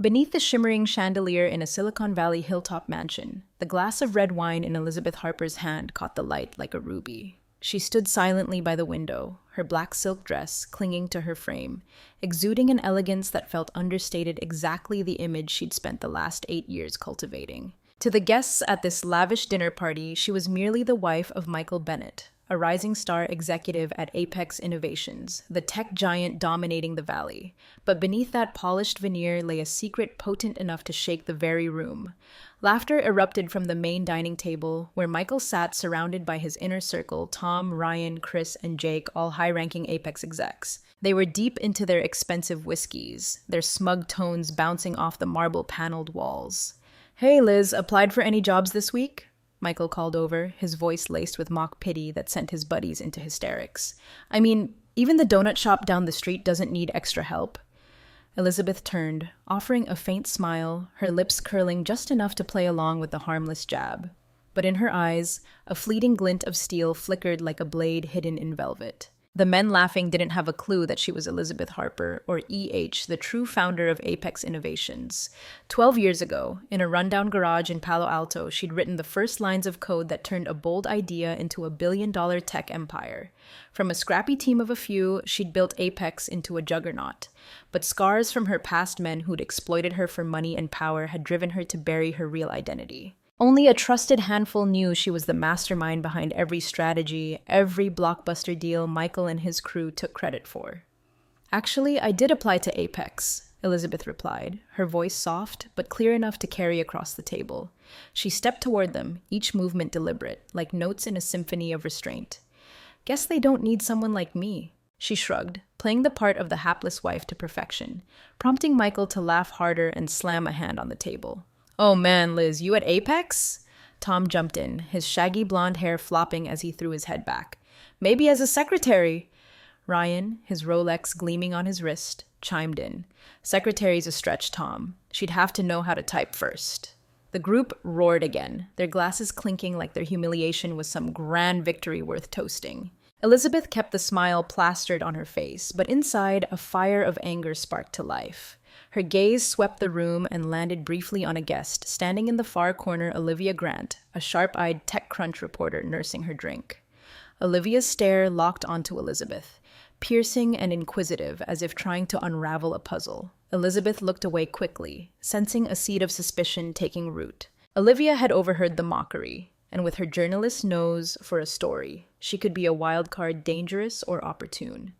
Beneath the shimmering chandelier in a Silicon Valley hilltop mansion, the glass of red wine in Elizabeth Harper's hand caught the light like a ruby. She stood silently by the window, her black silk dress clinging to her frame, exuding an elegance that felt understated, exactly the image she'd spent the last 8 years cultivating. To the guests at this lavish dinner party, she was merely the wife of Michael Bennett, a rising star executive at Apex Innovations, the tech giant dominating the valley. But beneath that polished veneer lay a secret potent enough to shake the very room. Laughter erupted from the main dining table, where Michael sat surrounded by his inner circle: Tom, Ryan, Chris, and Jake, all high-ranking Apex execs. They were deep into their expensive whiskeys, their smug tones bouncing off the marble-paneled walls. "Hey, Liz, applied for any jobs this week?" Michael called over, his voice laced with mock pity that sent his buddies into hysterics. "I mean, even the donut shop down the street doesn't need extra help." Elizabeth turned, offering a faint smile, her lips curling just enough to play along with the harmless jab. But in her eyes, a fleeting glint of steel flickered like a blade hidden in velvet. The men laughing didn't have a clue that she was Elizabeth Harper, or EH, the true founder of Apex Innovations. 12 years ago, in a rundown garage in Palo Alto, she'd written the first lines of code that turned a bold idea into a billion-dollar tech empire. From a scrappy team of a few, she'd built Apex into a juggernaut. But scars from her past men who'd exploited her for money and power had driven her to bury her real identity. Only a trusted handful knew she was the mastermind behind every strategy, every blockbuster deal Michael and his crew took credit for. "Actually, I did apply to Apex," Elizabeth replied, her voice soft but clear enough to carry across the table. She stepped toward them, each movement deliberate, like notes in a symphony of restraint. "Guess they don't need someone like me." She shrugged, playing the part of the hapless wife to perfection, prompting Michael to laugh harder and slam a hand on the table. "Oh man, Liz, you at Apex?" Tom jumped in, his shaggy blonde hair flopping as he threw his head back. "Maybe as a secretary." Ryan, his Rolex gleaming on his wrist, chimed in. "Secretary's a stretch, Tom. She'd have to know how to type first." The group roared again, their glasses clinking like their humiliation was some grand victory worth toasting. Elizabeth kept the smile plastered on her face, but inside, a fire of anger sparked to life. Her gaze swept the room and landed briefly on a guest, standing in the far corner, Olivia Grant, a sharp-eyed TechCrunch reporter nursing her drink. Olivia's stare locked onto Elizabeth, piercing and inquisitive as if trying to unravel a puzzle. Elizabeth looked away quickly, sensing a seed of suspicion taking root. Olivia had overheard the mockery, and with her journalist's nose for a story, she could be a wild card, dangerous or opportune.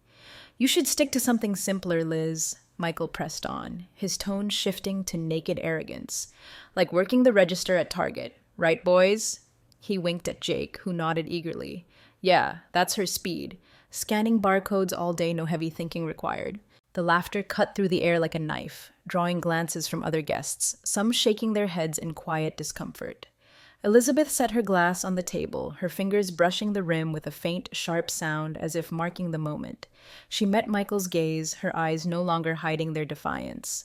"You should stick to something simpler, Liz," Michael pressed on, his tone shifting to naked arrogance. "Like working the register at Target, right, boys?" He winked at Jake, who nodded eagerly. "Yeah, that's her speed. Scanning barcodes all day, no heavy thinking required." The laughter cut through the air like a knife, drawing glances from other guests, some shaking their heads in quiet discomfort. Elizabeth set her glass on the table, her fingers brushing the rim with a faint, sharp sound as if marking the moment. She met Michael's gaze, her eyes no longer hiding their defiance.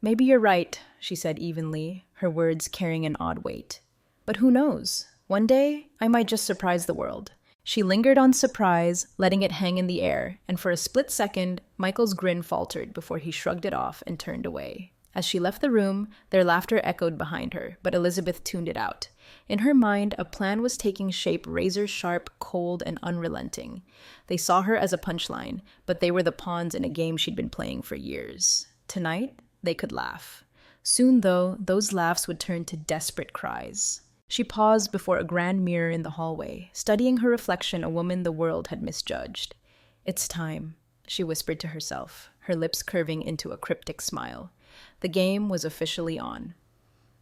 "Maybe you're right," she said evenly, her words carrying an odd weight. "But who knows? One day, I might just surprise the world." She lingered on surprise, letting it hang in the air, and for a split second, Michael's grin faltered before he shrugged it off and turned away. As she left the room, their laughter echoed behind her, but Elizabeth tuned it out. In her mind, a plan was taking shape, razor-sharp, cold, and unrelenting. They saw her as a punchline, but they were the pawns in a game she'd been playing for years. Tonight, they could laugh. Soon, though, those laughs would turn to desperate cries. She paused before a grand mirror in the hallway, studying her reflection, a woman the world had misjudged. "It's time," she whispered to herself, her lips curving into a cryptic smile. The game was officially on.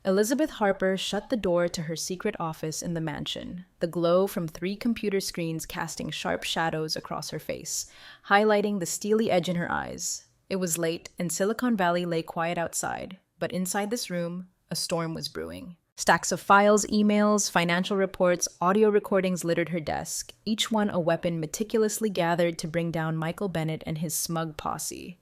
Elizabeth Harper shut the door to her secret office in the mansion, the glow from 3 computer screens casting sharp shadows across her face, highlighting the steely edge in her eyes. It was late, and Silicon Valley lay quiet outside, but inside this room, a storm was brewing. Stacks of files, emails, financial reports, audio recordings littered her desk, each one a weapon meticulously gathered to bring down Michael Bennett and his smug posse.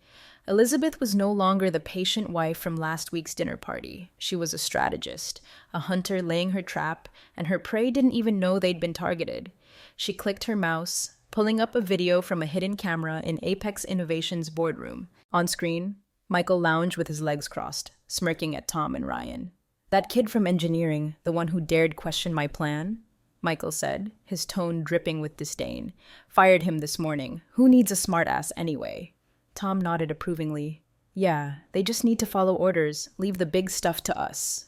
Elizabeth was no longer the patient wife from last week's dinner party. She was a strategist, a hunter laying her trap, and her prey didn't even know they'd been targeted. She clicked her mouse, pulling up a video from a hidden camera in Apex Innovations' boardroom. On screen, Michael lounged with his legs crossed, smirking at Tom and Ryan. That kid from engineering, the one who dared question my plan? Michael said, his tone dripping with disdain. Fired him this morning. Who needs a smartass anyway? Tom nodded approvingly. Yeah, they just need to follow orders. Leave the big stuff to us.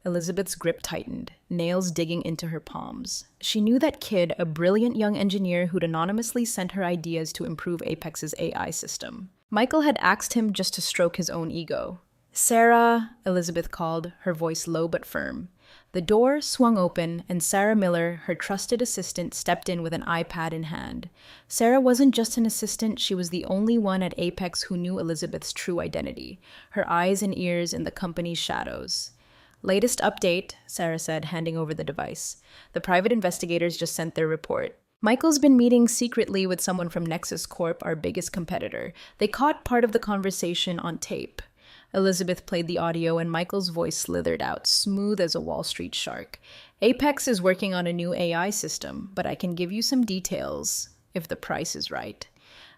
Elizabeth's grip tightened, nails digging into her palms. She knew that kid, a brilliant young engineer who'd anonymously sent her ideas to improve Apex's AI system. Michael had asked him just to stroke his own ego. Sarah, Elizabeth called, her voice low but firm. The door swung open, and Sarah Miller, her trusted assistant, stepped in with an iPad in hand. Sarah wasn't just an assistant, she was the only one at Apex who knew Elizabeth's true identity, her eyes and ears in the company's shadows. Latest update, Sarah said, handing over the device. The private investigators just sent their report. Michael's been meeting secretly with someone from Nexus Corp, our biggest competitor. They caught part of the conversation on tape. Elizabeth played the audio and Michael's voice slithered out, smooth as a Wall Street shark. Apex is working on a new AI system, but I can give you some details, if the price is right.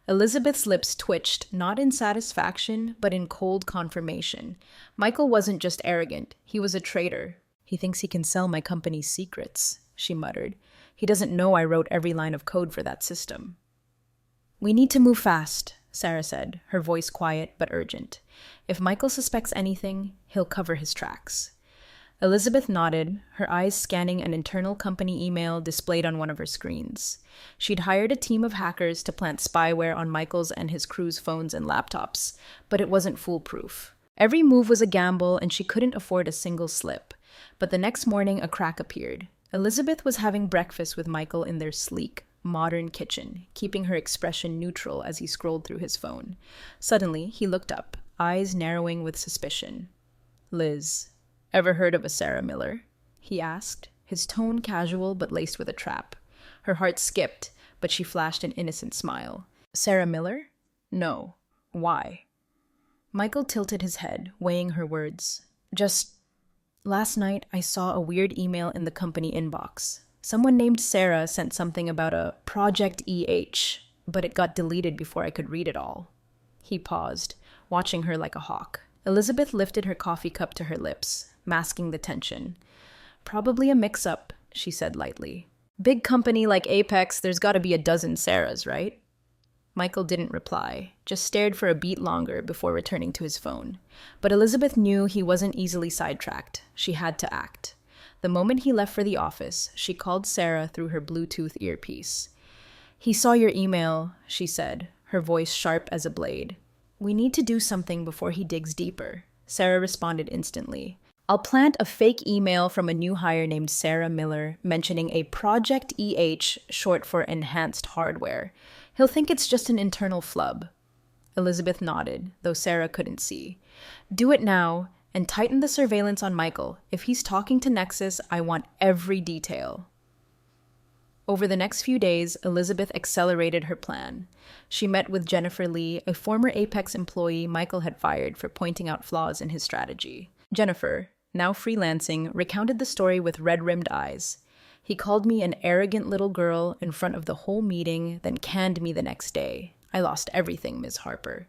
Elizabeth's lips twitched, not in satisfaction, but in cold confirmation. Michael wasn't just arrogant, he was a traitor. He thinks he can sell my company's secrets, she muttered. He doesn't know I wrote every line of code for that system. We need to move fast, Sarah said, her voice quiet but urgent. If Michael suspects anything, he'll cover his tracks. Elizabeth nodded, her eyes scanning an internal company email displayed on one of her screens. She'd hired a team of hackers to plant spyware on Michael's and his crew's phones and laptops, but it wasn't foolproof. Every move was a gamble, and she couldn't afford a single slip. But the next morning, a crack appeared. Elizabeth was having breakfast with Michael in their sleek, modern kitchen, keeping her expression neutral as he scrolled through his phone. Suddenly, he looked up, eyes narrowing with suspicion. Liz, ever heard of a Sarah Miller? He asked, his tone casual but laced with a trap. Her heart skipped, but she flashed an innocent smile. Sarah Miller? No. Why? Michael tilted his head, weighing her words. Last night I saw a weird email in the company inbox. Someone named Sarah sent something about a Project EH, but it got deleted before I could read it all. He paused, watching her like a hawk. Elizabeth lifted her coffee cup to her lips, masking the tension. Probably a mix-up, she said lightly. Big company like Apex, there's gotta be a dozen Sarahs, right? Michael didn't reply, just stared for a beat longer before returning to his phone. But Elizabeth knew he wasn't easily sidetracked. She had to act. The moment he left for the office, she called Sarah through her Bluetooth earpiece. He saw your email, she said, her voice sharp as a blade. We need to do something before he digs deeper. Sarah responded instantly. I'll plant a fake email from a new hire named Sarah Miller mentioning a Project EH, short for Enhanced Hardware. He'll think it's just an internal flub. Elizabeth nodded, though Sarah couldn't see. Do it now, and tighten the surveillance on Michael. If he's talking to Nexus, I want every detail. Over the next few days, Elizabeth accelerated her plan. She met with Jennifer Lee, a former Apex employee Michael had fired for pointing out flaws in his strategy. Jennifer, now freelancing, recounted the story with red-rimmed eyes. He called me an arrogant little girl in front of the whole meeting, then canned me the next day. I lost everything, Ms. Harper.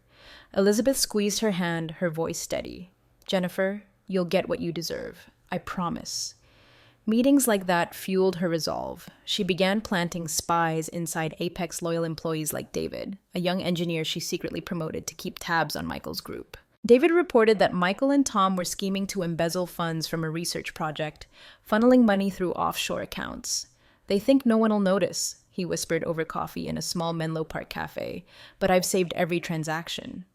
Elizabeth squeezed her hand, her voice steady. Jennifer, you'll get what you deserve. I promise. Meetings like that fueled her resolve. She began planting spies inside Apex loyal employees like David, a young engineer she secretly promoted to keep tabs on Michael's group. David reported that Michael and Tom were scheming to embezzle funds from a research project, funneling money through offshore accounts. They think no one will notice, he whispered over coffee in a small Menlo Park cafe, but I've saved every transaction.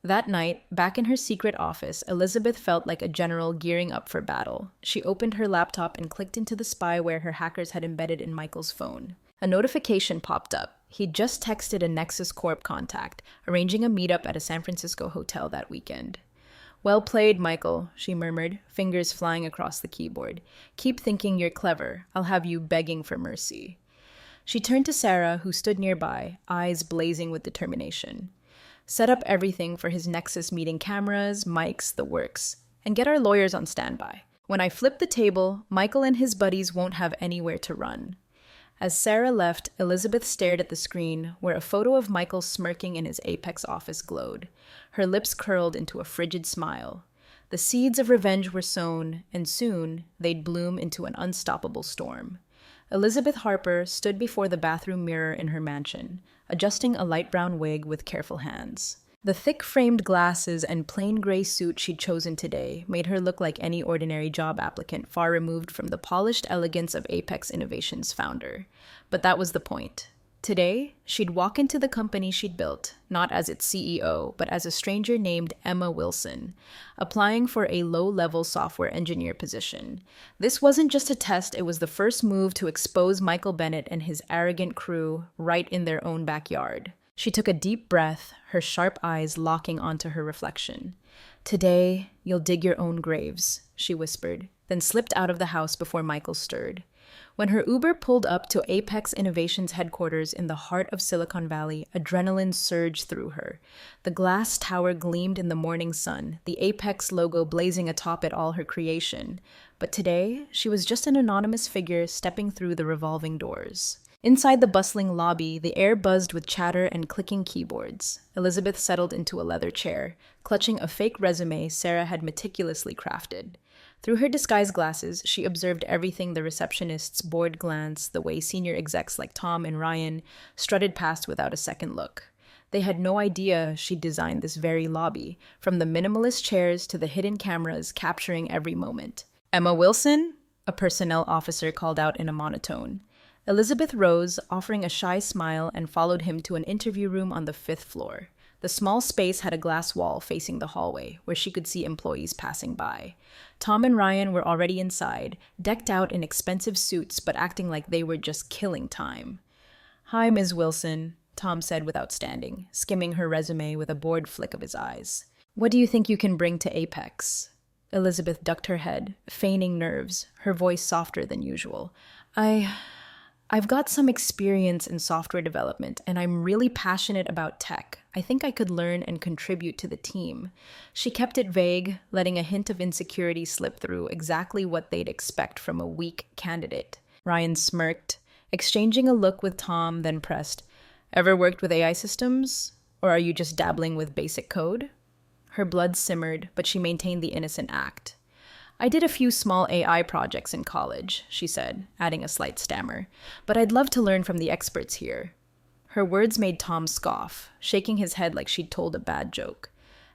That night, back in her secret office, Elizabeth felt like a general gearing up for battle. She opened her laptop and clicked into the spyware her hackers had embedded in Michael's phone. A notification popped up. He'd just texted a Nexus Corp contact, arranging a meetup at a San Francisco hotel that weekend. Well played, Michael, she murmured, fingers flying across the keyboard. Keep thinking you're clever. I'll have you begging for mercy. She turned to Sarah, who stood nearby, eyes blazing with determination. Set up everything for his Nexus meeting, cameras, mics, the works, and get our lawyers on standby. When I flip the table, Michael and his buddies won't have anywhere to run. As Sarah left, Elizabeth stared at the screen where a photo of Michael smirking in his Apex office glowed. Her lips curled into a frigid smile. The seeds of revenge were sown, and soon they'd bloom into an unstoppable storm. Elizabeth Harper stood before the bathroom mirror in her mansion, adjusting a light brown wig with careful hands. The thick-framed glasses and plain gray suit she'd chosen today made her look like any ordinary job applicant far removed from the polished elegance of Apex Innovation's founder. But that was the point. Today, she'd walk into the company she'd built, not as its CEO, but as a stranger named Emma Wilson, applying for a low-level software engineer position. This wasn't just a test, it was the first move to expose Michael Bennett and his arrogant crew right in their own backyard. She took a deep breath, her sharp eyes locking onto her reflection. "Today, you'll dig your own graves," she whispered, then slipped out of the house before Michael stirred. When her Uber pulled up to Apex Innovation's headquarters in the heart of Silicon Valley, adrenaline surged through her. The glass tower gleamed in the morning sun, the Apex logo blazing atop it all her creation. But today, she was just an anonymous figure stepping through the revolving doors. Inside the bustling lobby, the air buzzed with chatter and clicking keyboards. Elizabeth settled into a leather chair, clutching a fake resume Sarah had meticulously crafted. Through her disguise glasses, she observed everything: the receptionist's bored glance, the way senior execs like Tom and Ryan strutted past without a second look. They had no idea she'd designed this very lobby, from the minimalist chairs to the hidden cameras capturing every moment. "Emma Wilson?" a personnel officer called out in a monotone. Elizabeth rose, offering a shy smile, and followed him to an interview room on the 5th floor. The small space had a glass wall facing the hallway, where she could see employees passing by. Tom and Ryan were already inside, decked out in expensive suits but acting like they were just killing time. "Hi, Ms. Wilson," Tom said without standing, skimming her resume with a bored flick of his eyes. "What do you think you can bring to Apex?" Elizabeth ducked her head, feigning nerves, her voice softer than usual. I've got some experience in software development, and I'm really passionate about tech. I think I could learn and contribute to the team." She kept it vague, letting a hint of insecurity slip through, exactly what they'd expect from a weak candidate. Ryan smirked, exchanging a look with Tom, then pressed, "Ever worked with AI systems? Or are you just dabbling with basic code?" Her blood simmered, but she maintained the innocent act. "I did a few small AI projects in college," she said, adding a slight stammer, "but I'd love to learn from the experts here." Her words made Tom scoff, shaking his head like she'd told a bad joke.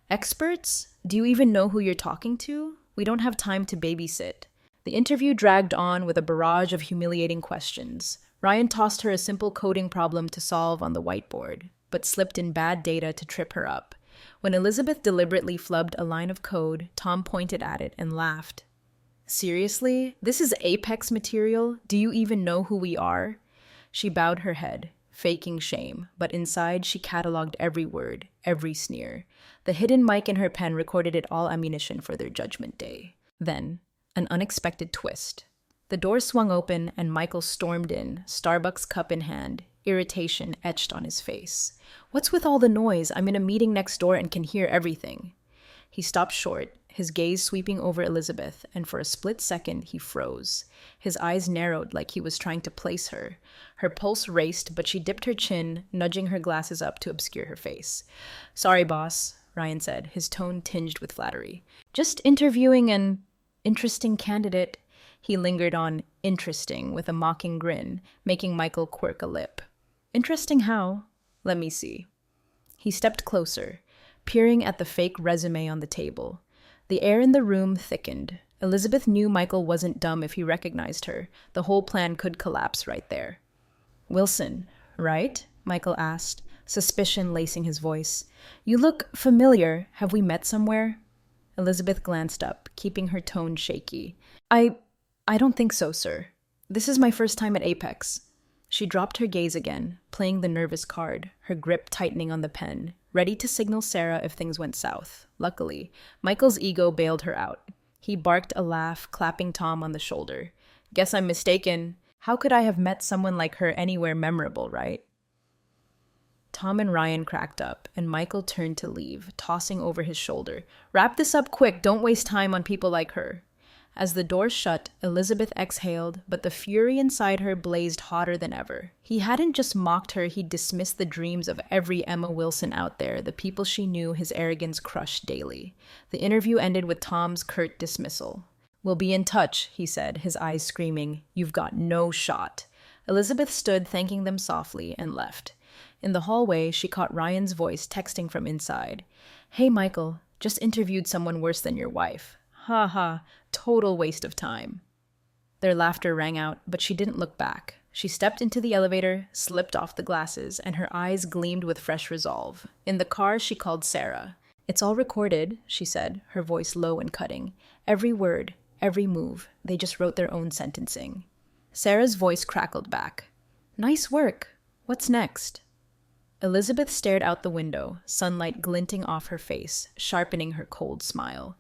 "Experts? Do you even know who you're talking to? We don't have time to babysit." The interview dragged on with a barrage of humiliating questions. Ryan tossed her a simple coding problem to solve on the whiteboard, but slipped in bad data to trip her up. When Elizabeth deliberately flubbed a line of code, Tom pointed at it and laughed. "Seriously? This is Apex material? Do you even know who we are?" She bowed her head, faking shame, but inside she cataloged every word, every sneer. The hidden mic in her pen recorded it all ammunition for their judgment day. Then, an unexpected twist. The door swung open and Michael stormed in, Starbucks cup in hand, irritation etched on his face. "What's with all the noise? I'm in a meeting next door and can hear everything." He stopped short, his gaze sweeping over Elizabeth, and for a split second he froze. His eyes narrowed like he was trying to place her. Her pulse raced, but she dipped her chin, nudging her glasses up to obscure her face. "Sorry, boss," Ryan said, his tone tinged with flattery. "Just interviewing an interesting candidate." He lingered on "interesting" with a mocking grin, making Michael quirk a lip. "Interesting how? Let me see." He stepped closer, peering at the fake resume on the table. The air in the room thickened. Elizabeth knew Michael wasn't dumb if he recognized her. The whole plan could collapse right there. "Wilson, right?" Michael asked, suspicion lacing his voice. "You look familiar. Have we met somewhere?" Elizabeth glanced up, keeping her tone shaky. I don't think so, sir. This is my first time at Apex." She dropped her gaze again, playing the nervous card, her grip tightening on the pen, ready to signal Sarah if things went south. Luckily, Michael's ego bailed her out. He barked a laugh, clapping Tom on the shoulder. "Guess I'm mistaken. How could I have met someone like her anywhere memorable, right?" Tom and Ryan cracked up, and Michael turned to leave, tossing over his shoulder. "Wrap this up quick. Don't waste time on people like her." As the door shut, Elizabeth exhaled, but the fury inside her blazed hotter than ever. He hadn't just mocked her, he'd dismissed the dreams of every Emma Wilson out there, the people she knew his arrogance crushed daily. The interview ended with Tom's curt dismissal. "We'll be in touch," he said, his eyes screaming. "You've got no shot." Elizabeth stood, thanking them softly, and left. In the hallway, she caught Ryan's voice texting from inside. "Hey, Michael, just interviewed someone worse than your wife." "Ha ha, total waste of time." Their laughter rang out, but she didn't look back. She stepped into the elevator, slipped off the glasses, and her eyes gleamed with fresh resolve. In the car, she called Sarah. "It's all recorded," she said, her voice low and cutting. "Every word, every move. They just wrote their own sentencing." Sarah's voice crackled back. "Nice work. What's next?" Elizabeth stared out the window, sunlight glinting off her face, sharpening her cold smile.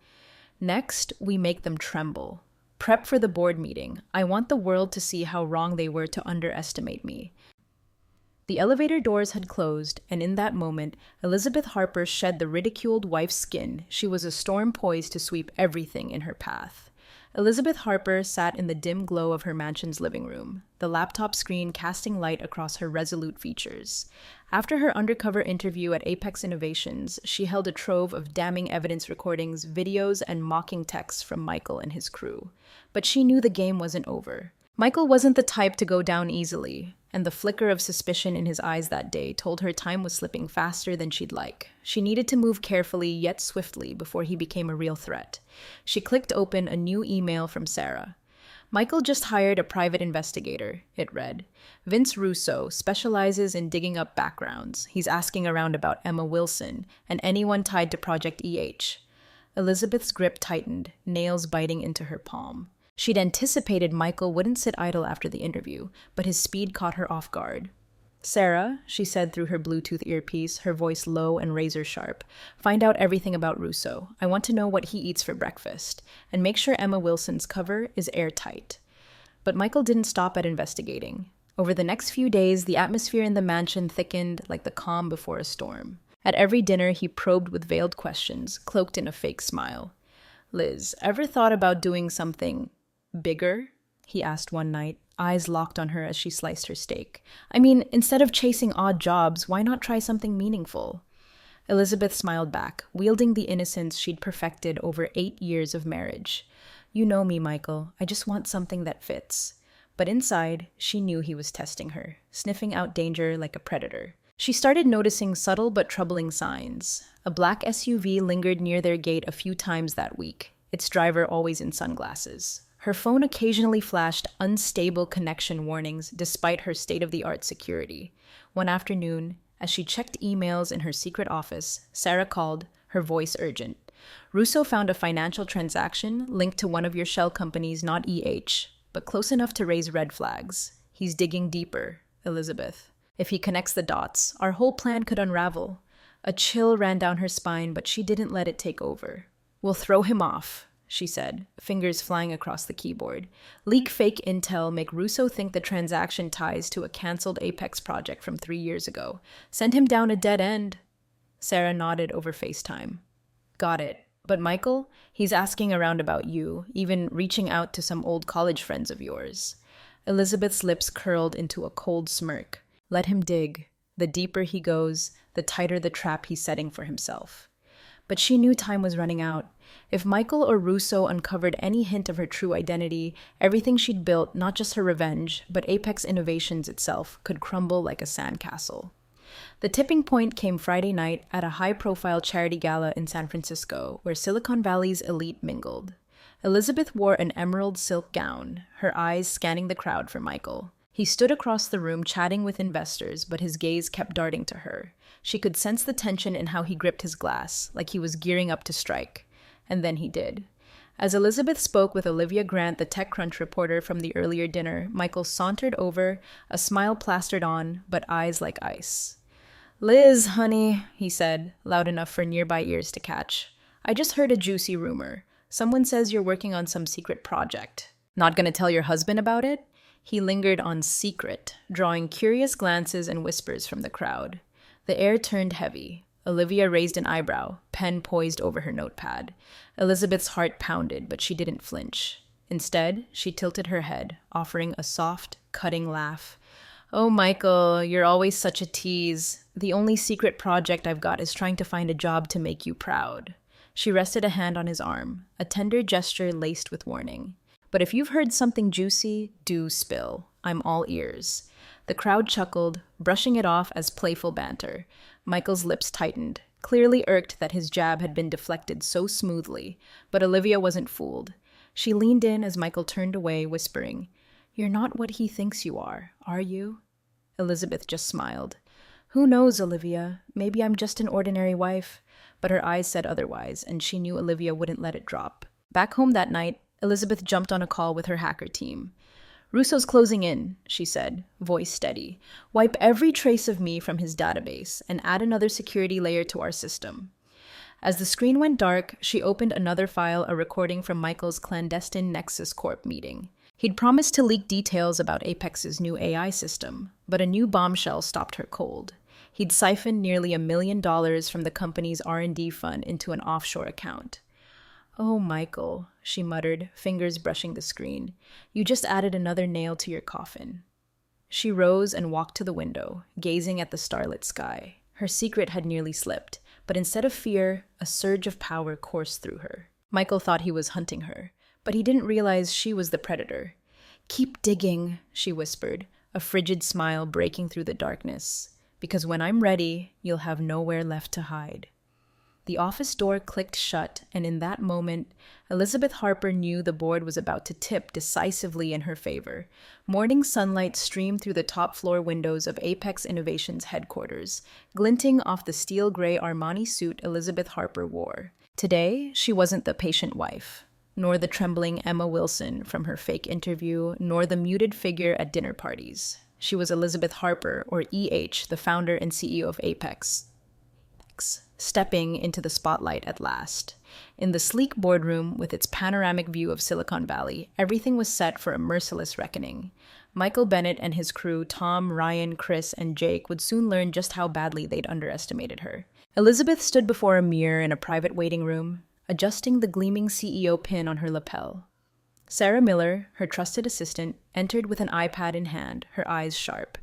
"Next, we make them tremble. Prep for the board meeting. I want the world to see how wrong they were to underestimate me." The elevator doors had closed, and in that moment, Elizabeth Harper shed the ridiculed wife's skin. She was a storm poised to sweep everything in her path. Elizabeth Harper sat in the dim glow of her mansion's living room, the laptop screen casting light across her resolute features. After her undercover interview at Apex Innovations, she held a trove of damning evidence recordings, videos, and mocking texts from Michael and his crew. But she knew the game wasn't over. Michael wasn't the type to go down easily, and the flicker of suspicion in his eyes that day told her time was slipping faster than she'd like. She needed to move carefully yet swiftly before he became a real threat. She clicked open a new email from Sarah. "Michael just hired a private investigator," it read. "Vince Russo specializes in digging up backgrounds. He's asking around about Emma Wilson and anyone tied to Project EH." Elizabeth's grip tightened, nails biting into her palm. She'd anticipated Michael wouldn't sit idle after the interview, but his speed caught her off guard. "Sarah," she said through her Bluetooth earpiece, her voice low and razor sharp, "find out everything about Russo. I want to know what he eats for breakfast, and make sure Emma Wilson's cover is airtight." But Michael didn't stop at investigating. Over the next few days, the atmosphere in the mansion thickened like the calm before a storm. At every dinner, he probed with veiled questions, cloaked in a fake smile. "Liz, ever thought about doing something bigger?" he asked one night, eyes locked on her as she sliced her steak. "I mean, instead of chasing odd jobs, why not try something meaningful?" Elizabeth smiled back, wielding the innocence she'd perfected over 8 years of marriage. "You know me, Michael. I just want something that fits." But inside, she knew he was testing her, sniffing out danger like a predator. She started noticing subtle but troubling signs. A black SUV lingered near their gate a few times that week, its driver always in sunglasses. Her phone occasionally flashed unstable connection warnings despite her state-of-the-art security. One afternoon, as she checked emails in her secret office, Sarah called, her voice urgent. "Russo found a financial transaction linked to one of your shell companies, not EH, but close enough to raise red flags. He's digging deeper, Elizabeth. If he connects the dots, our whole plan could unravel." A chill ran down her spine, but she didn't let it take over. "We'll throw him off," she said, fingers flying across the keyboard. "Leak fake intel, make Russo think the transaction ties to a canceled Apex project from 3 years ago. Send him down a dead end." Sarah nodded over FaceTime. "Got it. But Michael, he's asking around about you, even reaching out to some old college friends of yours." Elizabeth's lips curled into a cold smirk. Let him dig. The deeper he goes, the tighter the trap he's setting for himself. But she knew time was running out. If Michael or Russo uncovered any hint of her true identity, everything she'd built, not just her revenge, but Apex Innovations itself, could crumble like a sandcastle. The tipping point came Friday night at a high-profile charity gala in San Francisco, where Silicon Valley's elite mingled. Elizabeth wore an emerald silk gown, her eyes scanning the crowd for Michael. He stood across the room chatting with investors, but his gaze kept darting to her. She could sense the tension in how he gripped his glass, like he was gearing up to strike. And then he did. As Elizabeth spoke with Olivia Grant, the TechCrunch reporter from the earlier dinner, Michael sauntered over, a smile plastered on, but eyes like ice. "Liz, honey," he said, loud enough for nearby ears to catch. "I just heard a juicy rumor. Someone says you're working on some secret project. Not gonna tell your husband about it?" He lingered on secret, drawing curious glances and whispers from the crowd. The air turned heavy. Olivia raised an eyebrow, pen poised over her notepad. Elizabeth's heart pounded, but she didn't flinch. Instead, she tilted her head, offering a soft, cutting laugh. Oh, Michael, you're always such a tease. The only secret project I've got is trying to find a job to make you proud. She rested a hand on his arm, a tender gesture laced with warning. But if you've heard something juicy, do spill. I'm all ears. The crowd chuckled, brushing it off as playful banter. Michael's lips tightened, clearly irked that his jab had been deflected so smoothly, but Olivia wasn't fooled. She leaned in as Michael turned away, whispering, "You're not what he thinks you are you?" Elizabeth just smiled. "Who knows, Olivia? Maybe I'm just an ordinary wife." But her eyes said otherwise, and she knew Olivia wouldn't let it drop. Back home that night, Elizabeth jumped on a call with her hacker team. "Russo's closing in," she said, voice steady. "Wipe every trace of me from his database and add another security layer to our system." As the screen went dark, she opened another file, a recording from Michael's clandestine Nexus Corp meeting. He'd promised to leak details about Apex's new AI system, but a new bombshell stopped her cold. He'd siphoned nearly $1 million from the company's R&D fund into an offshore account. "Oh, Michael," she muttered, fingers brushing the screen. "You just added another nail to your coffin." She rose and walked to the window, gazing at the starlit sky. Her secret had nearly slipped, but instead of fear, a surge of power coursed through her. Michael thought he was hunting her, but he didn't realize she was the predator. "Keep digging," she whispered, a frigid smile breaking through the darkness. "Because when I'm ready, you'll have nowhere left to hide." The office door clicked shut, and in that moment, Elizabeth Harper knew the board was about to tip decisively in her favor. Morning sunlight streamed through the top-floor windows of Apex Innovations headquarters, glinting off the steel-gray Armani suit Elizabeth Harper wore. Today, she wasn't the patient wife, nor the trembling Emma Wilson from her fake interview, nor the muted figure at dinner parties. She was Elizabeth Harper, or EH, the founder and CEO of Apex, stepping into the spotlight at last. In the sleek boardroom, with its panoramic view of Silicon Valley, everything was set for a merciless reckoning. Michael Bennett and his crew, Tom, Ryan, Chris, and Jake, would soon learn just how badly they'd underestimated her. Elizabeth stood before a mirror in a private waiting room, adjusting the gleaming CEO pin on her lapel. Sarah Miller, her trusted assistant, entered with an iPad in hand, her eyes sharp.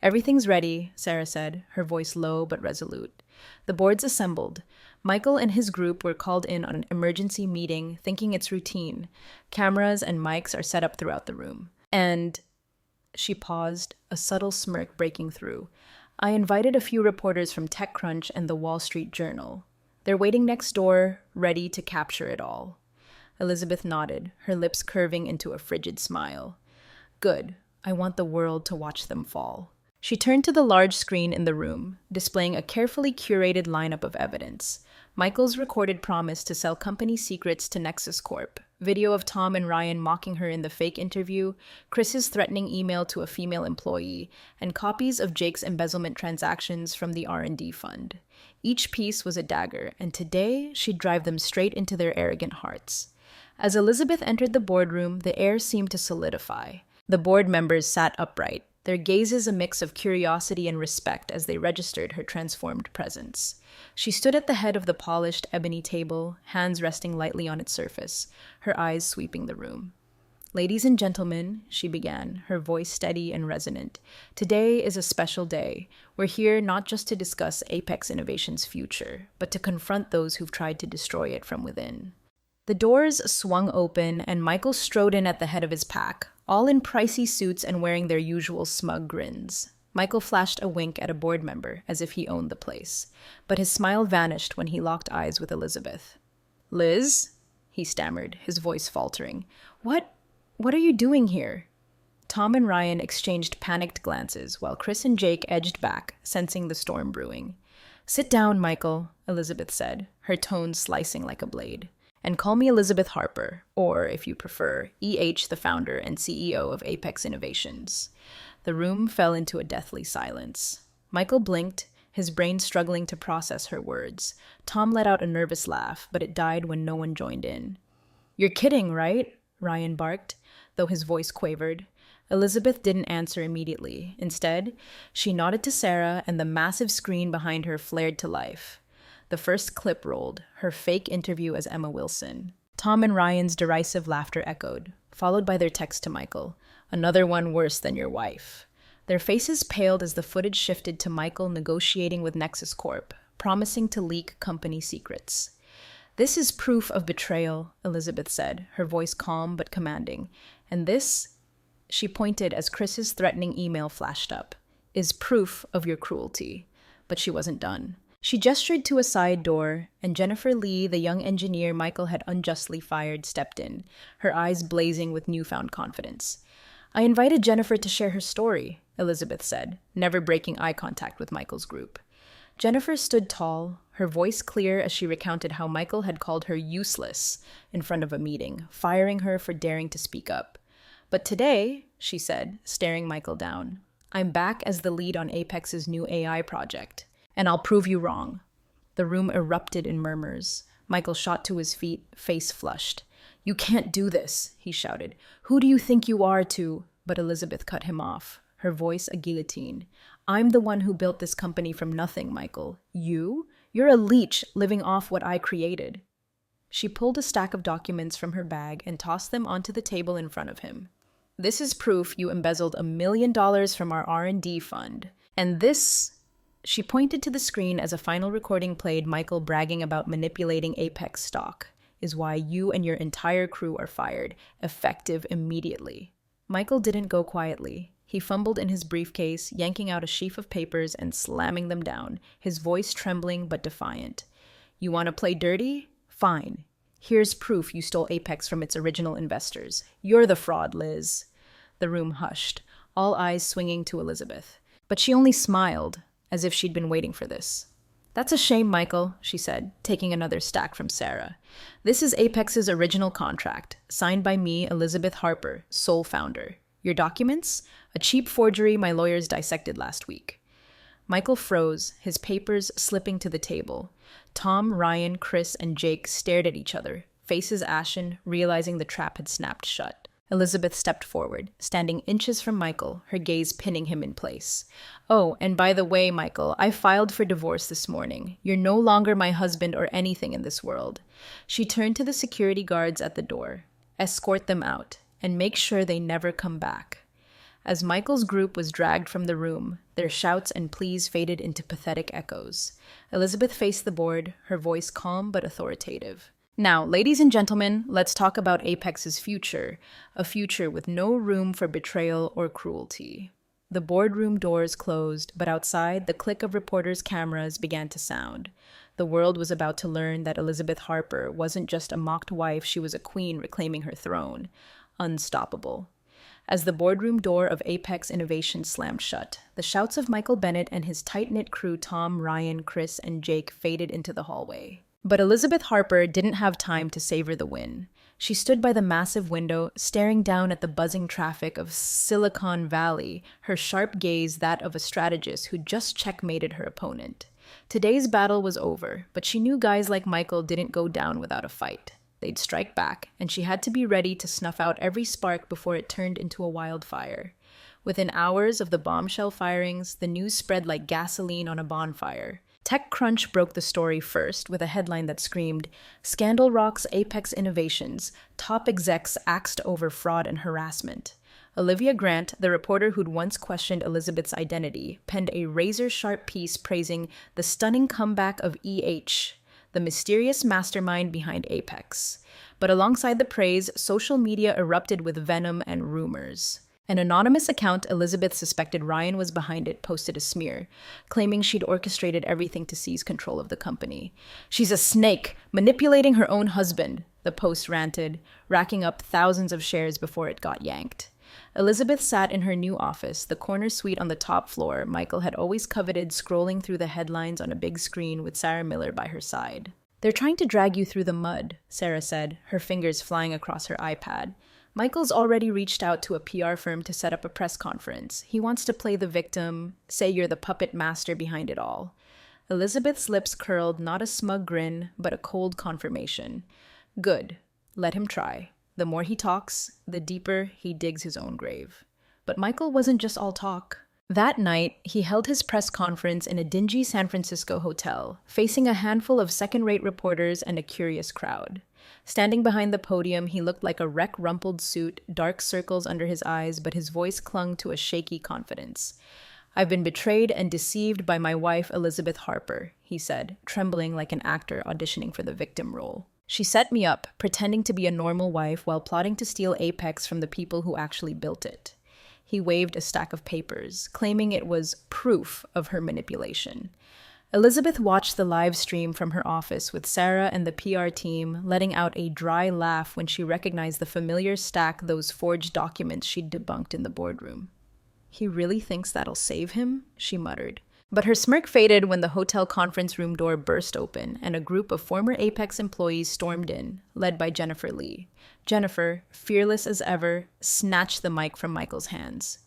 "Everything's ready," Sarah said, her voice low but resolute. The boards assembled. Michael and his group were called in on an emergency meeting, thinking it's routine. Cameras and mics are set up throughout the room. And she paused, a subtle smirk breaking through. "I invited a few reporters from TechCrunch and the Wall Street Journal. They're waiting next door, ready to capture it all." Elizabeth nodded, her lips curving into a frigid smile. "Good. I want the world to watch them fall." She turned to the large screen in the room, displaying a carefully curated lineup of evidence. Michael's recorded promise to sell company secrets to Nexus Corp, video of Tom and Ryan mocking her in the fake interview, Chris's threatening email to a female employee, and copies of Jake's embezzlement transactions from the R&D fund. Each piece was a dagger, and today she'd drive them straight into their arrogant hearts. As Elizabeth entered the boardroom, the air seemed to solidify. The board members sat upright, their gazes a mix of curiosity and respect as they registered her transformed presence. She stood at the head of the polished ebony table, hands resting lightly on its surface, her eyes sweeping the room. "Ladies and gentlemen," she began, her voice steady and resonant, "today is a special day. We're here not just to discuss Apex Innovation's future, but to confront those who've tried to destroy it from within." The doors swung open, and Michael strode in at the head of his pack, all in pricey suits and wearing their usual smug grins. Michael flashed a wink at a board member, as if he owned the place, but his smile vanished when he locked eyes with Elizabeth. "Liz?" he stammered, his voice faltering. What are you doing here?" Tom and Ryan exchanged panicked glances, while Chris and Jake edged back, sensing the storm brewing. "Sit down, Michael," Elizabeth said, her tone slicing like a blade. "And call me Elizabeth Harper, or, if you prefer, EH, the founder and CEO of Apex Innovations." The room fell into a deathly silence. Michael blinked, his brain struggling to process her words. Tom let out a nervous laugh, but it died when no one joined in. "You're kidding, right?" Ryan barked, though his voice quavered. Elizabeth didn't answer immediately. Instead, she nodded to Sarah, and the massive screen behind her flared to life. The first clip rolled, her fake interview as Emma Wilson. Tom and Ryan's derisive laughter echoed, followed by their text to Michael, "Another one worse than your wife." Their faces paled as the footage shifted to Michael negotiating with Nexus Corp, promising to leak company secrets. "This is proof of betrayal," Elizabeth said, her voice calm but commanding. "And this," she pointed as Chris's threatening email flashed up, "is proof of your cruelty." But she wasn't done. She gestured to a side door, and Jennifer Lee, the young engineer Michael had unjustly fired, stepped in, her eyes blazing with newfound confidence. "I invited Jennifer to share her story," Elizabeth said, never breaking eye contact with Michael's group. Jennifer stood tall, her voice clear as she recounted how Michael had called her useless in front of a meeting, firing her for daring to speak up. "But today," she said, staring Michael down, "I'm back as the lead on Apex's new AI project, and I'll prove you wrong." The room erupted in murmurs. Michael shot to his feet, face flushed. "You can't do this," he shouted. "Who do you think you are to—" But Elizabeth cut him off, her voice a guillotine. "I'm the one who built this company from nothing, Michael. You're a leech living off what I created." She pulled a stack of documents from her bag and tossed them onto the table in front of him. "This is proof you embezzled $1 million from our R&D fund. And this—" She pointed to the screen as a final recording played Michael bragging about manipulating Apex stock, "is why you and your entire crew are fired, effective immediately." Michael didn't go quietly. He fumbled in his briefcase, yanking out a sheaf of papers and slamming them down, his voice trembling but defiant. "You want to play dirty? Fine. Here's proof you stole Apex from its original investors. You're the fraud, Liz." The room hushed, all eyes swinging to Elizabeth. But she only smiled, as if she'd been waiting for this. "That's a shame, Michael," she said, taking another stack from Sarah. "This is Apex's original contract, signed by me, Elizabeth Harper, sole founder. Your documents? A cheap forgery my lawyers dissected last week." Michael froze, his papers slipping to the table. Tom, Ryan, Chris, and Jake stared at each other, faces ashen, realizing the trap had snapped shut. Elizabeth stepped forward, standing inches from Michael, her gaze pinning him in place. "Oh, and by the way, Michael, I filed for divorce this morning. You're no longer my husband or anything in this world." She turned to the security guards at the door. "Escort them out, and make sure they never come back." As Michael's group was dragged from the room, their shouts and pleas faded into pathetic echoes. Elizabeth faced the board, her voice calm but authoritative. "Now, ladies and gentlemen, let's talk about Apex's future, a future with no room for betrayal or cruelty." The boardroom doors closed, but outside, the click of reporters' cameras began to sound. The world was about to learn that Elizabeth Harper wasn't just a mocked wife, she was a queen reclaiming her throne. Unstoppable. As the boardroom door of Apex Innovation slammed shut, the shouts of Michael Bennett and his tight-knit crew Tom, Ryan, Chris, and Jake faded into the hallway. But Elizabeth Harper didn't have time to savor the win. She stood by the massive window, staring down at the buzzing traffic of Silicon Valley, her sharp gaze that of a strategist who'd just checkmated her opponent. Today's battle was over, but she knew guys like Michael didn't go down without a fight. They'd strike back, and she had to be ready to snuff out every spark before it turned into a wildfire. Within hours of the bombshell firings, the news spread like gasoline on a bonfire. TechCrunch broke the story first with a headline that screamed, "Scandal rocks Apex Innovations. Top execs axed over fraud and harassment." Olivia Grant, the reporter who'd once questioned Elizabeth's identity, penned a razor-sharp piece praising the stunning comeback of EH, the mysterious mastermind behind Apex. But alongside the praise, social media erupted with venom and rumors. An anonymous account Elizabeth suspected Ryan was behind it posted a smear, claiming she'd orchestrated everything to seize control of the company. "She's a snake, manipulating her own husband," the post ranted, racking up thousands of shares before it got yanked. Elizabeth sat in her new office, the corner suite on the top floor Michael had always coveted, scrolling through the headlines on a big screen with Sarah Miller by her side. "They're trying to drag you through the mud," Sarah said, her fingers flying across her iPad. "Michael's already reached out to a PR firm to set up a press conference. He wants to play the victim, say you're the puppet master behind it all." Elizabeth's lips curled, not a smug grin, but a cold confirmation. "Good. Let him try. The more he talks, the deeper he digs his own grave." But Michael wasn't just all talk. That night, he held his press conference in a dingy San Francisco hotel, facing a handful of second-rate reporters and a curious crowd. Standing behind the podium, he looked like a wreck-rumpled suit, dark circles under his eyes, but his voice clung to a shaky confidence. "I've been betrayed and deceived by my wife, Elizabeth Harper," he said, trembling like an actor auditioning for the victim role. "She set me up, pretending to be a normal wife while plotting to steal Apex from the people who actually built it." He waved a stack of papers, claiming it was proof of her manipulation. Elizabeth watched the live stream from her office with Sarah and the PR team, letting out a dry laugh when she recognized the familiar stack those forged documents she'd debunked in the boardroom. "He really thinks that'll save him?" she muttered. But her smirk faded when the hotel conference room door burst open and a group of former Apex employees stormed in, led by Jennifer Lee. Jennifer, fearless as ever, snatched the mic from Michael's hands.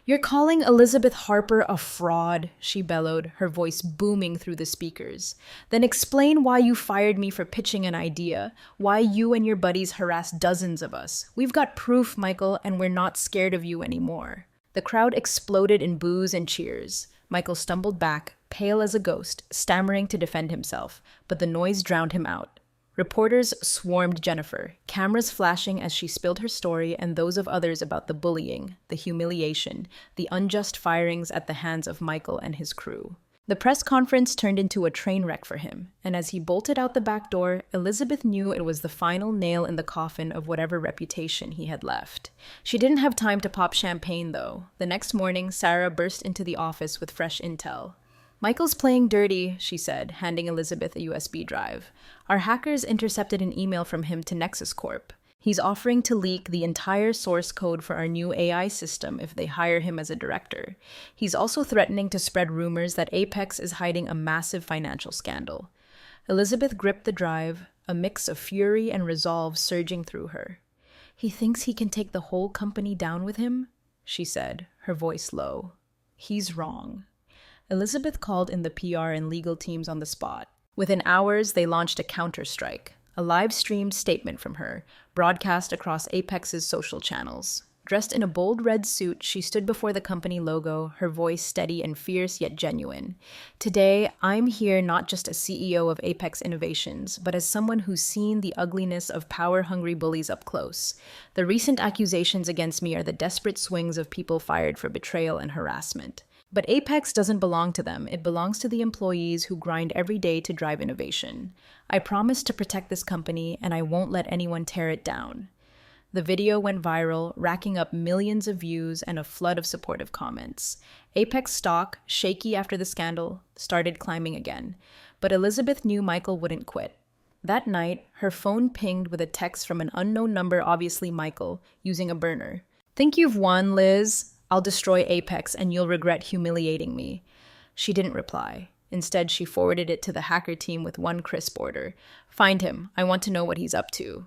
"You're calling Elizabeth Harper a fraud," she bellowed, her voice booming through the speakers. "Then explain why you fired me for pitching an idea, why you and your buddies harassed dozens of us. We've got proof, Michael, and we're not scared of you anymore." The crowd exploded in boos and cheers. Michael stumbled back, pale as a ghost, stammering to defend himself, but the noise drowned him out. Reporters swarmed Jennifer, cameras flashing as she spilled her story and those of others about the bullying, the humiliation, the unjust firings at the hands of Michael and his crew. The press conference turned into a train wreck for him, and as he bolted out the back door, Elizabeth knew it was the final nail in the coffin of whatever reputation he had left. She didn't have time to pop champagne, though. The next morning, Sarah burst into the office with fresh intel. "Michael's playing dirty," she said, handing Elizabeth a USB drive. "Our hackers intercepted an email from him to Nexus Corp. He's offering to leak the entire source code for our new AI system if they hire him as a director. He's also threatening to spread rumors that Apex is hiding a massive financial scandal." Elizabeth gripped the drive, a mix of fury and resolve surging through her. "He thinks he can take the whole company down with him?" she said, her voice low. "He's wrong." Elizabeth called in the PR and legal teams on the spot. Within hours, they launched a counter-strike. A live-streamed statement from her, broadcast across Apex's social channels. Dressed in a bold red suit, she stood before the company logo, her voice steady and fierce yet genuine. "Today, I'm here not just as CEO of Apex Innovations, but as someone who's seen the ugliness of power-hungry bullies up close. The recent accusations against me are the desperate swings of people fired for betrayal and harassment. But Apex doesn't belong to them. It belongs to the employees who grind every day to drive innovation. I promise to protect this company, and I won't let anyone tear it down." The video went viral, racking up millions of views and a flood of supportive comments. Apex stock, shaky after the scandal, started climbing again. But Elizabeth knew Michael wouldn't quit. That night, her phone pinged with a text from an unknown number, obviously Michael, using a burner. "Think you've won, Liz? I'll destroy Apex and you'll regret humiliating me." She didn't reply. Instead, she forwarded it to the hacker team with one crisp order. "Find him. I want to know what he's up to."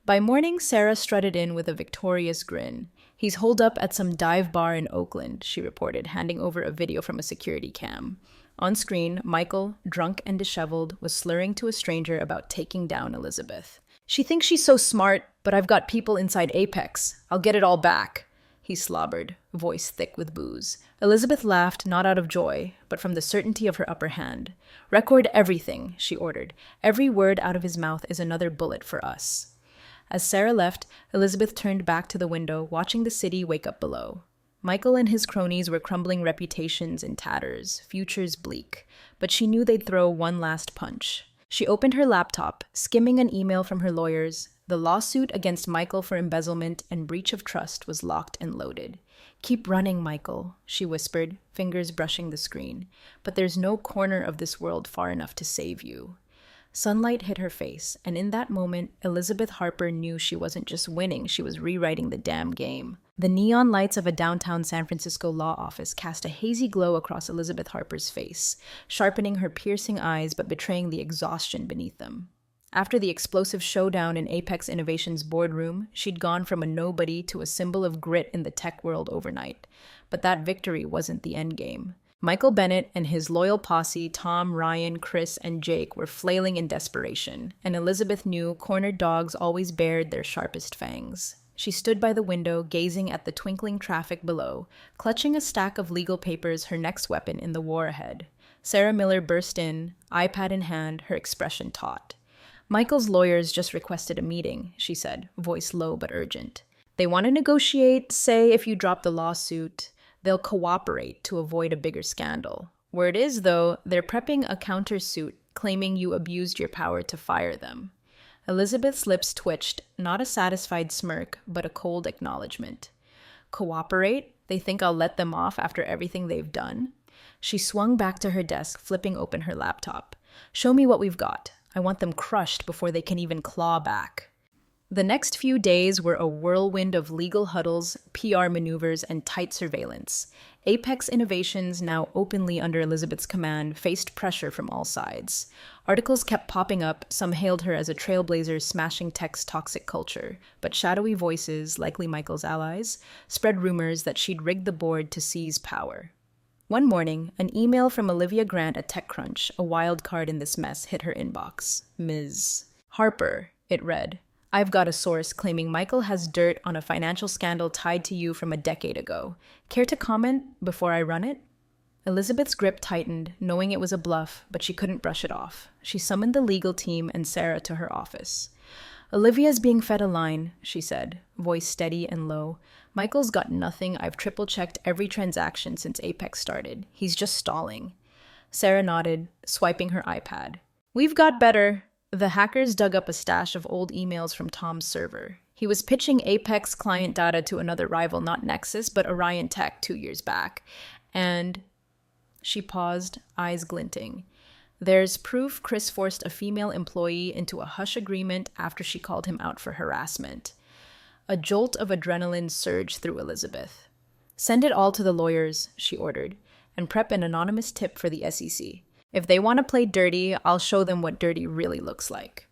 By morning, Sarah strutted in with a victorious grin. "He's holed up at some dive bar in Oakland," she reported, handing over a video from a security cam. On screen, Michael, drunk and disheveled, was slurring to a stranger about taking down Elizabeth. "She thinks she's so smart, but I've got people inside Apex. I'll get it all back," he slobbered, voice thick with booze. Elizabeth laughed, not out of joy, but from the certainty of her upper hand. "Record everything," she ordered. "Every word out of his mouth is another bullet for us." As Sarah left, Elizabeth turned back to the window, watching the city wake up below. Michael and his cronies were crumbling reputations in tatters, futures bleak, but she knew they'd throw one last punch. She opened her laptop, skimming an email from her lawyers. The lawsuit against Michael for embezzlement and breach of trust was locked and loaded. "Keep running, Michael," she whispered, fingers brushing the screen. "But there's no corner of this world far enough to save you." Sunlight hit her face, and in that moment, Elizabeth Harper knew she wasn't just winning, she was rewriting the damn game. The neon lights of a downtown San Francisco law office cast a hazy glow across Elizabeth Harper's face, sharpening her piercing eyes but betraying the exhaustion beneath them. After the explosive showdown in Apex Innovation's boardroom, she'd gone from a nobody to a symbol of grit in the tech world overnight. But that victory wasn't the endgame. Michael Bennett and his loyal posse, Tom, Ryan, Chris, and Jake, were flailing in desperation, and Elizabeth knew cornered dogs always bared their sharpest fangs. She stood by the window, gazing at the twinkling traffic below, clutching a stack of legal papers, her next weapon in the war ahead. Sarah Miller burst in, iPad in hand, her expression taut. Michael's lawyers just requested a meeting, she said, voice low but urgent. They want to negotiate, say if you drop the lawsuit, they'll cooperate to avoid a bigger scandal. Word is, though, they're prepping a countersuit claiming you abused your power to fire them. Elizabeth's lips twitched, not a satisfied smirk, but a cold acknowledgement. Cooperate? They think I'll let them off after everything they've done? She swung back to her desk, flipping open her laptop. Show me what we've got. I want them crushed before they can even claw back. The next few days were a whirlwind of legal huddles, PR maneuvers, and tight surveillance. Apex Innovations, now openly under Elizabeth's command, faced pressure from all sides. Articles kept popping up, some hailed her as a trailblazer smashing tech's toxic culture, but shadowy voices, likely Michael's allies, spread rumors that she'd rigged the board to seize power. One morning, an email from Olivia Grant at TechCrunch, a wild card in this mess, hit her inbox. Ms. Harper, it read. I've got a source claiming Michael has dirt on a financial scandal tied to you from a decade ago. Care to comment before I run it? Elizabeth's grip tightened, knowing it was a bluff, but she couldn't brush it off. She summoned the legal team and Sarah to her office. Olivia's being fed a line, she said, voice steady and low. Michael's got nothing. I've triple-checked every transaction since Apex started. He's just stalling. Sarah nodded, swiping her iPad. We've got better. The hackers dug up a stash of old emails from Tom's server. He was pitching Apex client data to another rival, not Nexus, but Orion Tech 2 years back. And she paused, eyes glinting. There's proof Chris forced a female employee into a hush agreement after she called him out for harassment. A jolt of adrenaline surged through Elizabeth. Send it all to the lawyers, she ordered, and prep an anonymous tip for the SEC. If they want to play dirty, I'll show them what dirty really looks like.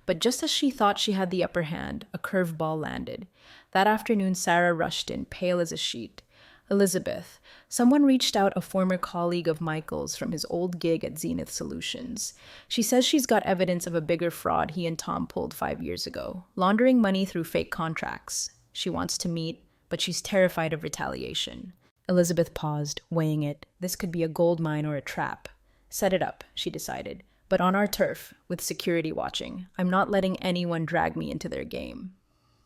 But just as she thought she had the upper hand, a curveball landed. That afternoon, Sarah rushed in, pale as a sheet. Elizabeth, someone reached out, a former colleague of Michael's from his old gig at Zenith Solutions. She says she's got evidence of a bigger fraud he and Tom pulled 5 years ago, laundering money through fake contracts. She wants to meet, but she's terrified of retaliation. Elizabeth paused, weighing it. This could be a gold mine or a trap. Set it up, she decided, but on our turf, with security watching. I'm not letting anyone drag me into their game.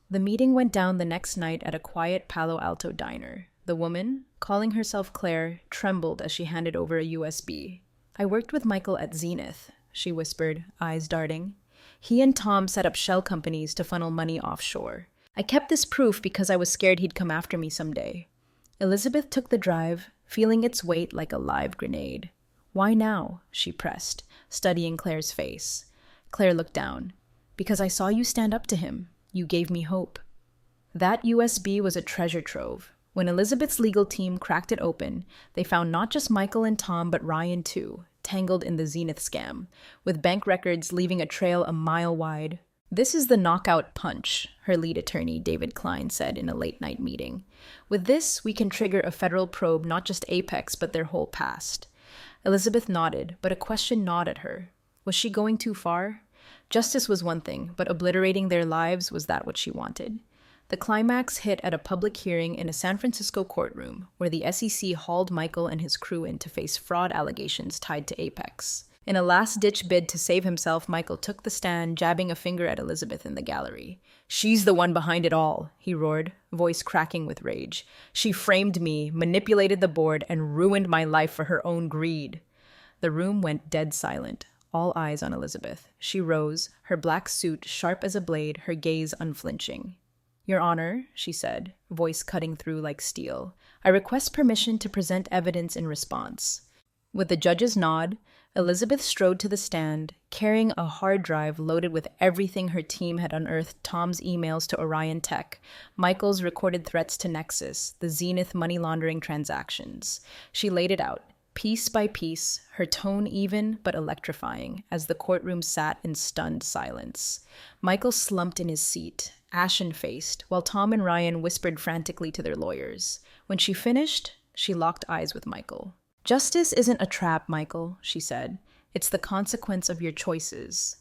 The meeting went down the next night at a quiet Palo Alto diner. The woman, calling herself Claire, trembled as she handed over a USB. I worked with Michael at Zenith, she whispered, eyes darting. He and Tom set up shell companies to funnel money offshore. I kept this proof because I was scared he'd come after me someday. Elizabeth took the drive, feeling its weight like a live grenade. Why now? She pressed, studying Claire's face. Claire looked down. Because I saw you stand up to him. You gave me hope. That USB was a treasure trove. When Elizabeth's legal team cracked it open, they found not just Michael and Tom, but Ryan too, tangled in the Zenith scam, with bank records leaving a trail a mile wide. This is the knockout punch, her lead attorney, David Klein, said in a late-night meeting. With this, we can trigger a federal probe, not just Apex, but their whole past. Elizabeth nodded, but a question gnawed at her. Was she going too far? Justice was one thing, but obliterating their lives, was that what she wanted? The climax hit at a public hearing in a San Francisco courtroom, where the SEC hauled Michael and his crew in to face fraud allegations tied to Apex. In a last-ditch bid to save himself, Michael took the stand, jabbing a finger at Elizabeth in the gallery. She's the one behind it all, he roared, voice cracking with rage. She framed me, manipulated the board, and ruined my life for her own greed. The room went dead silent, all eyes on Elizabeth. She rose, her black suit sharp as a blade, her gaze unflinching. Your Honor, she said, voice cutting through like steel, I request permission to present evidence in response. With the judge's nod, Elizabeth strode to the stand, carrying a hard drive loaded with everything her team had unearthed: Tom's emails to Orion Tech, Michael's recorded threats to Nexus, the Zenith money laundering transactions. She laid it out, piece by piece, her tone even but electrifying, as the courtroom sat in stunned silence. Michael slumped in his seat, ashen-faced, while Tom and Ryan whispered frantically to their lawyers. When she finished, she locked eyes with Michael. Justice isn't a trap, Michael, she said. It's the consequence of your choices.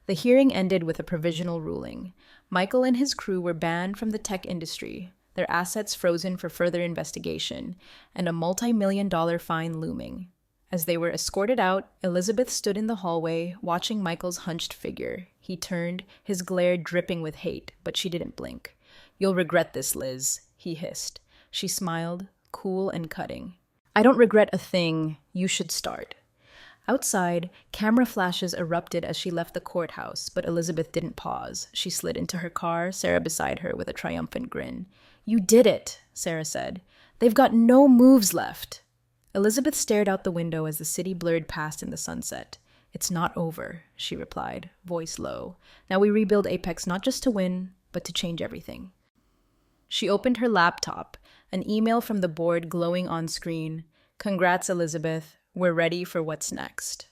The hearing ended with a provisional ruling. Michael and his crew were banned from the tech industry, their assets frozen for further investigation, and a multi-million-dollar fine looming. As they were escorted out, Elizabeth stood in the hallway, watching Michael's hunched figure. He turned, his glare dripping with hate, but she didn't blink. "You'll regret this, Liz," he hissed. She smiled, cool and cutting. "I don't regret a thing. You should start." Outside, camera flashes erupted as she left the courthouse, but Elizabeth didn't pause. She slid into her car, Sarah beside her with a triumphant grin. "You did it," Sarah said. "They've got no moves left." Elizabeth stared out the window as the city blurred past in the sunset. "It's not over," she replied, voice low. "Now we rebuild Apex not just to win, but to change everything." She opened her laptop, an email from the board glowing on screen. "Congrats, Elizabeth. We're ready for what's next."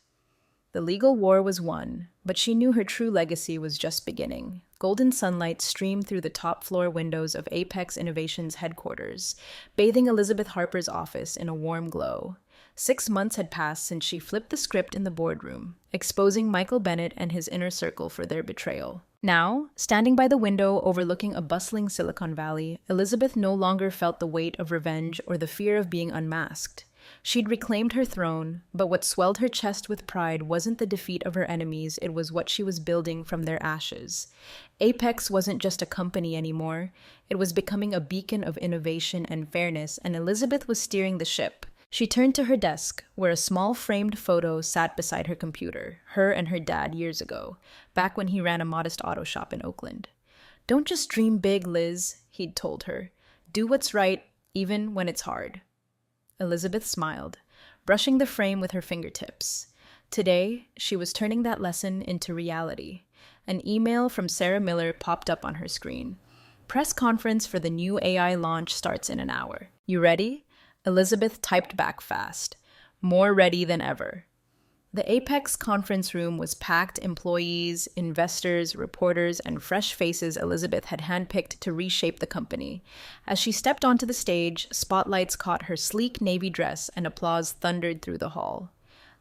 The legal war was won, but she knew her true legacy was just beginning. Golden sunlight streamed through the top floor windows of Apex Innovations headquarters, bathing Elizabeth Harper's office in a warm glow. 6 months had passed since she flipped the script in the boardroom, exposing Michael Bennett and his inner circle for their betrayal. Now, standing by the window overlooking a bustling Silicon Valley, Elizabeth no longer felt the weight of revenge or the fear of being unmasked. She'd reclaimed her throne, but what swelled her chest with pride wasn't the defeat of her enemies, it was what she was building from their ashes. Apex wasn't just a company anymore. It was becoming a beacon of innovation and fairness, and Elizabeth was steering the ship. She turned to her desk, where a small framed photo sat beside her computer, her and her dad years ago, back when he ran a modest auto shop in Oakland. "Don't just dream big, Liz," he'd told her. "Do what's right, even when it's hard." Elizabeth smiled, brushing the frame with her fingertips. Today, she was turning that lesson into reality. An email from Sarah Miller popped up on her screen. "Press conference for the new AI launch starts in an hour. You ready?" Elizabeth typed back fast. "More ready than ever." The Apex conference room was packed. Employees, investors, reporters, and fresh faces Elizabeth had handpicked to reshape the company. As she stepped onto the stage, spotlights caught her sleek navy dress and applause thundered through the hall.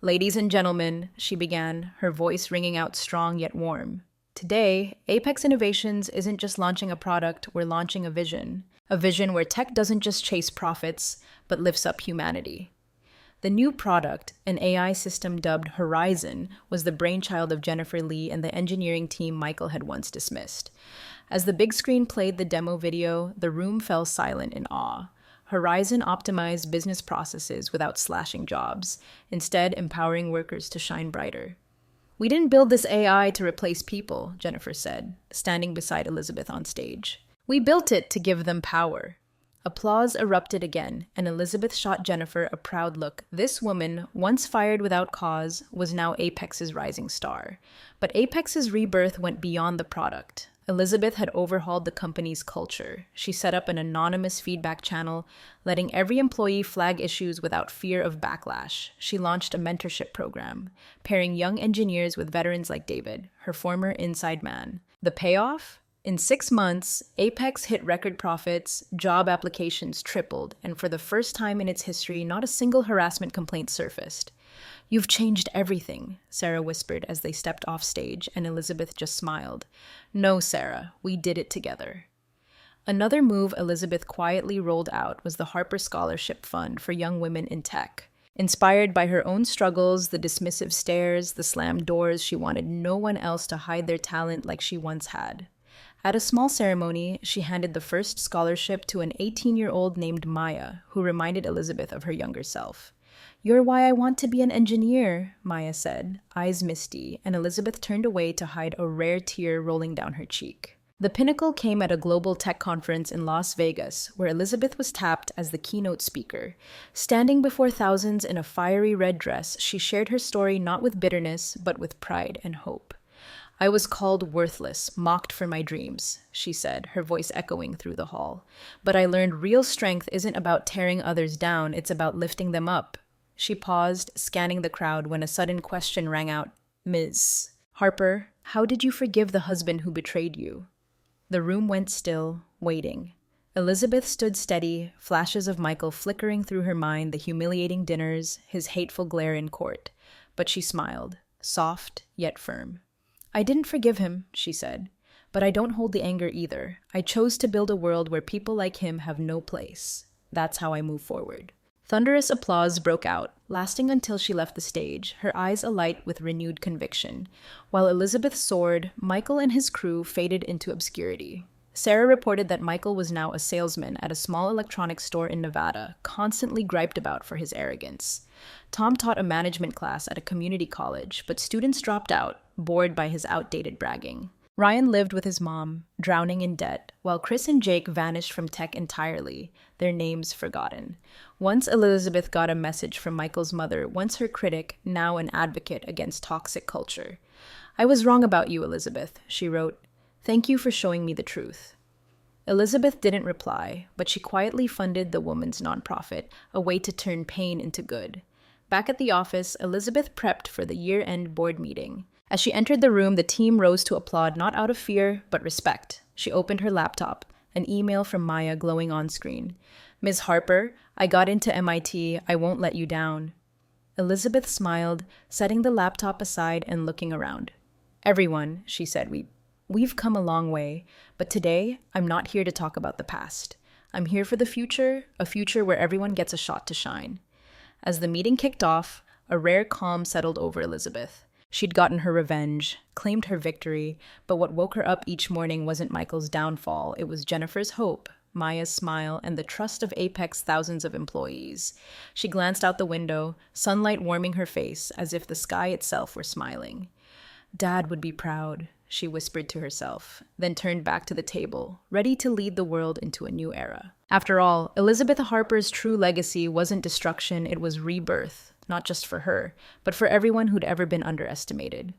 "Ladies and gentlemen," she began, her voice ringing out strong yet warm. "Today, Apex Innovations isn't just launching a product, we're launching a vision. A vision where tech doesn't just chase profits, but lifts up humanity." The new product, an AI system dubbed Horizon, was the brainchild of Jennifer Lee and the engineering team Michael had once dismissed. As the big screen played the demo video, the room fell silent in awe. Horizon optimized business processes without slashing jobs, instead empowering workers to shine brighter. "We didn't build this AI to replace people," Jennifer said, standing beside Elizabeth on stage. "We built it to give them power." Applause erupted again, and Elizabeth shot Jennifer a proud look. This woman, once fired without cause, was now Apex's rising star. But Apex's rebirth went beyond the product. Elizabeth had overhauled the company's culture. She set up an anonymous feedback channel, letting every employee flag issues without fear of backlash. She launched a mentorship program, pairing young engineers with veterans like David, her former inside man. The payoff? In 6 months, Apex hit record profits, job applications tripled, and for the first time in its history, not a single harassment complaint surfaced. "You've changed everything," Sarah whispered as they stepped off stage, and Elizabeth just smiled. "No, Sarah, we did it together." Another move Elizabeth quietly rolled out was the Harper Scholarship Fund for young women in tech. Inspired by her own struggles, the dismissive stares, the slammed doors, she wanted no one else to hide their talent like she once had. At a small ceremony, she handed the first scholarship to an 18-year-old named Maya, who reminded Elizabeth of her younger self. "You're why I want to be an engineer," Maya said, eyes misty, and Elizabeth turned away to hide a rare tear rolling down her cheek. The pinnacle came at a global tech conference in Las Vegas, where Elizabeth was tapped as the keynote speaker. Standing before thousands in a fiery red dress, she shared her story not with bitterness, but with pride and hope. "I was called worthless, mocked for my dreams," she said, her voice echoing through the hall. "But I learned real strength isn't about tearing others down, it's about lifting them up." She paused, scanning the crowd, when a sudden question rang out. "Ms. Harper, how did you forgive the husband who betrayed you?" The room went still, waiting. Elizabeth stood steady, flashes of Michael flickering through her mind, the humiliating dinners, his hateful glare in court. But she smiled, soft yet firm. "I didn't forgive him," she said, "but I don't hold the anger either. I chose to build a world where people like him have no place. That's how I move forward." Thunderous applause broke out, lasting until she left the stage, her eyes alight with renewed conviction. While Elizabeth soared, Michael and his crew faded into obscurity. Sarah reported that Michael was now a salesman at a small electronics store in Nevada, constantly griped about for his arrogance. Tom taught a management class at a community college, but students dropped out, bored by his outdated bragging. Ryan lived with his mom, drowning in debt, while Chris and Jake vanished from tech entirely, their names forgotten. Once Elizabeth got a message from Michael's mother, once her critic, now an advocate against toxic culture. "I was wrong about you, Elizabeth," she wrote. "Thank you for showing me the truth." Elizabeth didn't reply, but she quietly funded the woman's nonprofit, a way to turn pain into good. Back at the office, Elizabeth prepped for the year-end board meeting. As she entered the room, the team rose to applaud not out of fear, but respect. She opened her laptop, an email from Maya glowing on screen. "Ms. Harper, I got into MIT. I won't let you down." Elizabeth smiled, setting the laptop aside and looking around. "Everyone," she said, we've come a long way, but today I'm not here to talk about the past. I'm here for the future, a future where everyone gets a shot to shine." As the meeting kicked off, a rare calm settled over Elizabeth. She'd gotten her revenge, claimed her victory, but what woke her up each morning wasn't Michael's downfall. It was Jennifer's hope, Maya's smile, and the trust of Apex thousands of employees. She glanced out the window, sunlight warming her face as if the sky itself were smiling. "Dad would be proud," she whispered to herself, then turned back to the table, ready to lead the world into a new era. After all, Elizabeth Harper's true legacy wasn't destruction, it was rebirth, not just for her, but for everyone who'd ever been underestimated.